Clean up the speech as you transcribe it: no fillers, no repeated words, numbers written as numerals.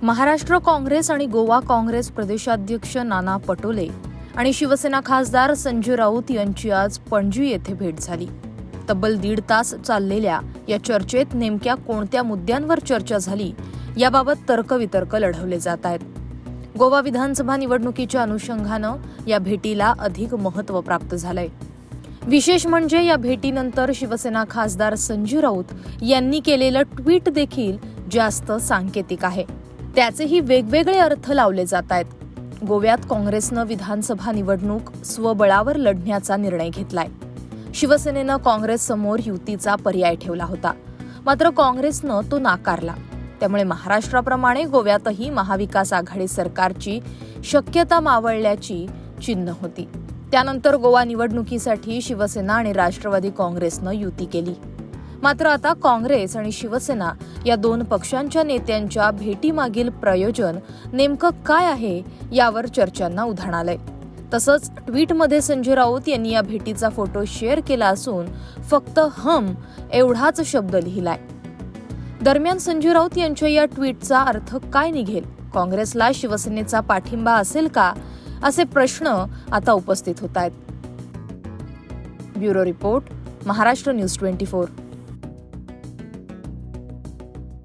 महाराष्ट्र काँग्रेस आणि गोवा काँग्रेस प्रदेशाध्यक्ष नाना पटोले आणि शिवसेना खासदार संजय राऊत यांची आज पणजी येथे भेट झाली. तब्बल 1.5 तास चाललेल्या या चर्चेत नेमक्या कोणत्या मुद्द्यांवर चर्चा झाली याबाबत तर्कवितर्क लढवले जात आहेत. गोवा विधानसभा निवडणुकीच्या अनुषंगानं या भेटीला अधिक महत्त्व प्राप्त झालंय. विशेष म्हणजे या भेटीनंतर शिवसेना खासदार संजय राऊत यांनी केलेलं ट्विट देखील जास्त सांकेतिक आहे. त्याचेही वेगवेगळे अर्थ लावले जात आहेत. गोव्यात काँग्रेसनं विधानसभा निवडणूक स्वबळावर लढण्याचा निर्णय घेतलाय. शिवसेनेनं काँग्रेससमोर युतीचा पर्याय ठेवला होता, मात्र काँग्रेसनं तो नाकारला. त्यामुळे महाराष्ट्राप्रमाणे गोव्यातही महाविकास आघाडी सरकारची शक्यता मावळल्याची चिन्ह होती. त्यानंतर गोवा निवडणुकीसाठी शिवसेना आणि राष्ट्रवादी काँग्रेसनं युती केली. मात्र आता काँग्रेस आणि शिवसेना या दोन पक्षांच्या नेत्यांच्या भेटीमागील प्रयोजन नेमकं काय आहे यावर चर्चांना उधाण आलंय. तसंच ट्विटमध्ये संजय राऊत यांनी या भेटीचा फोटो शेअर केला असून फक्त हम एवढाच शब्द लिहिलाय. दरम्यान संजय राऊत यांच्या या ट्विटचा अर्थ काय निघेल? काँग्रेसला शिवसेनेचा पाठिंबा असेल का, असे प्रश्न आता उपस्थित होत आहेत. Bureau report, Maharashtra news 24.